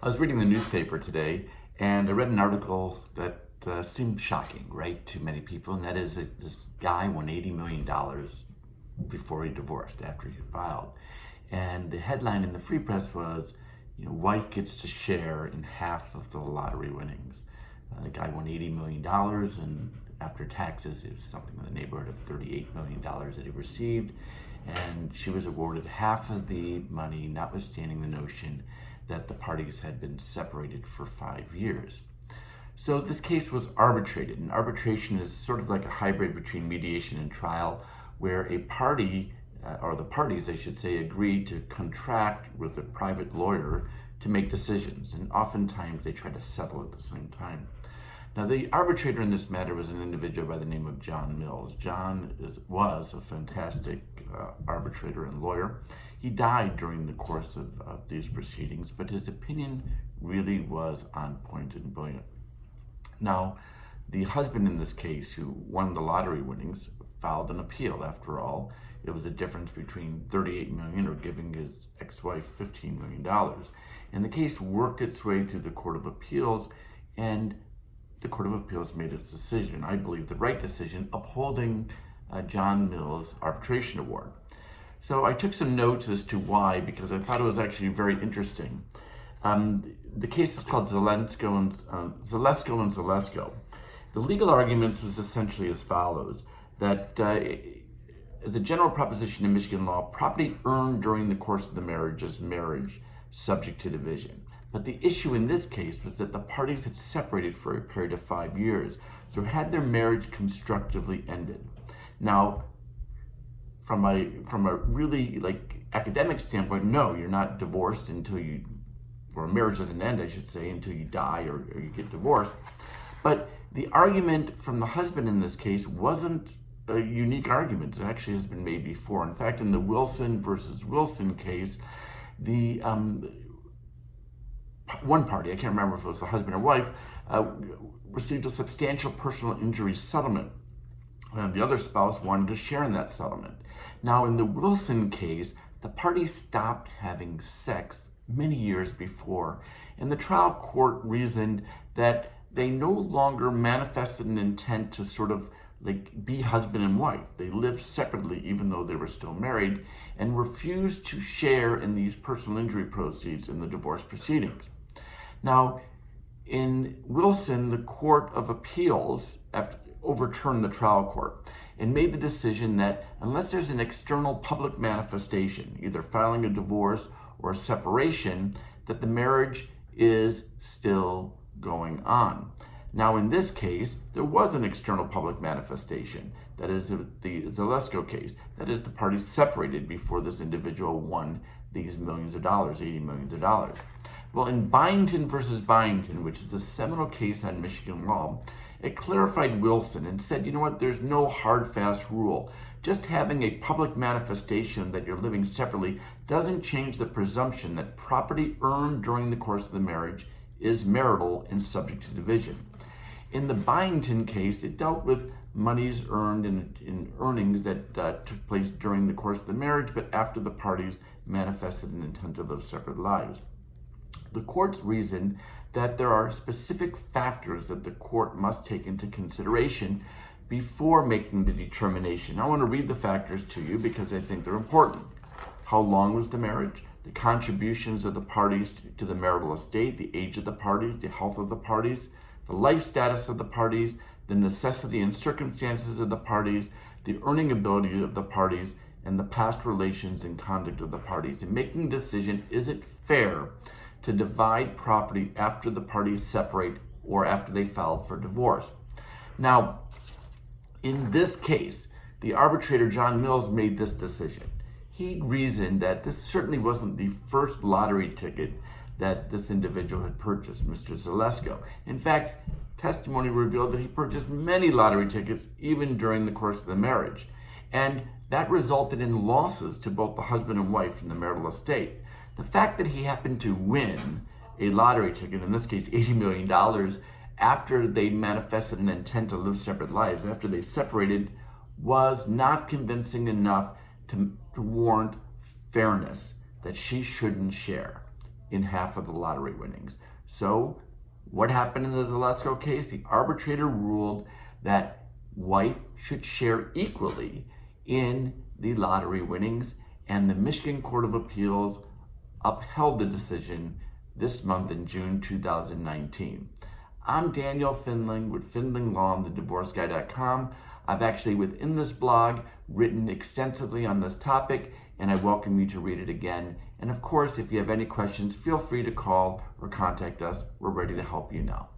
I was reading the newspaper today and I read an article that seemed shocking, right, to many people, and that is that this guy won $80 million before he divorced, after he filed. And the headline in the Free Press was, wife gets to share in half of the lottery winnings. The guy won $80 million, and after taxes, it was something in the neighborhood of $38 million that he received. And she was awarded half of the money, notwithstanding the notion that the parties had been separated for 5 years. So this case was arbitrated, and arbitration is sort of like a hybrid between mediation and trial, where a party, or the parties, I should say, agree to contract with a private lawyer to make decisions, and oftentimes they try to settle at the same time. Now, the arbitrator in this matter was an individual by the name of John Mills. John was a fantastic arbitrator and lawyer. He died during the course of these proceedings, but his opinion really was on point and brilliant. Now, the husband in this case, who won the lottery winnings, filed an appeal. After all, it was a difference between $38 million or giving his ex-wife $15 million. And the case worked its way through the Court of Appeals, and the Court of Appeals made its decision, I believe the right decision, upholding John Mills' arbitration award. So I took some notes as to why, because I thought it was actually very interesting. The case is called Zalesko and Zalesko. The legal arguments was essentially as follows, that as a general proposition in Michigan law, property earned during the course of the marriage is marriage subject to division. But the issue in this case was that the parties had separated for a period of 5 years, so had their marriage constructively ended. Now, from a really academic standpoint, no, you're not divorced until you, or marriage doesn't end, I should say, until you die or you get divorced. But the argument from the husband in this case wasn't a unique argument. It actually has been made before. In fact, in the Wilson versus Wilson case, the one party, I can't remember if it was the husband or wife, received a substantial personal injury settlement. And the other spouse wanted to share in that settlement. Now, in the Wilson case, the parties stopped having sex many years before, and the trial court reasoned that they no longer manifested an intent to sort of be husband and wife. They lived separately even though they were still married, and refused to share in these personal injury proceeds in the divorce proceedings. Now, in Wilson, the Court of Appeals overturned the trial court and made the decision that unless there's an external public manifestation, either filing a divorce or a separation, that the marriage is still going on. Now, in this case, there was an external public manifestation. That is the Zalesko case. That is, the parties separated before this individual won these millions of dollars, $80 million. Well, in Byington versus Byington, which is a seminal case on Michigan law, it clarified Wilson and said, there's no hard, fast rule. Just having a public manifestation that you're living separately doesn't change the presumption that property earned during the course of the marriage is marital and subject to division. In the Byington case, it dealt with monies earned in earnings that took place during the course of the marriage, but after the parties manifested an intent to live separate lives. The courts reasoned that there are specific factors that the court must take into consideration before making the determination. I want to read the factors to you because I think they're important. How long was the marriage? The contributions of the parties to the marital estate, the age of the parties, the health of the parties, the life status of the parties, the necessity and circumstances of the parties, the earning ability of the parties, and the past relations and conduct of the parties. In making a decision, is it fair to divide property after the parties separate or after they filed for divorce? Now, in this case, the arbitrator, John Mills, made this decision. He reasoned that this certainly wasn't the first lottery ticket that this individual had purchased, Mr. Zalesko. In fact, testimony revealed that he purchased many lottery tickets even during the course of the marriage. And that resulted in losses to both the husband and wife in the marital estate. The fact that he happened to win a lottery ticket, in this case $80 million, after they manifested an intent to live separate lives, after they separated, was not convincing enough to warrant fairness, that she shouldn't share. in half of the lottery winnings. So what happened in the Zalesko case? The arbitrator ruled that wife should share equally in the lottery winnings, and the Michigan Court of Appeals upheld the decision this month in June 2019. I'm Daniel Findling with Findling Law and thedivorceguy.com. I've actually, within this blog, written extensively on this topic, and I welcome you to read it again. And of course, if you have any questions, feel free to call or contact us. We're ready to help you now.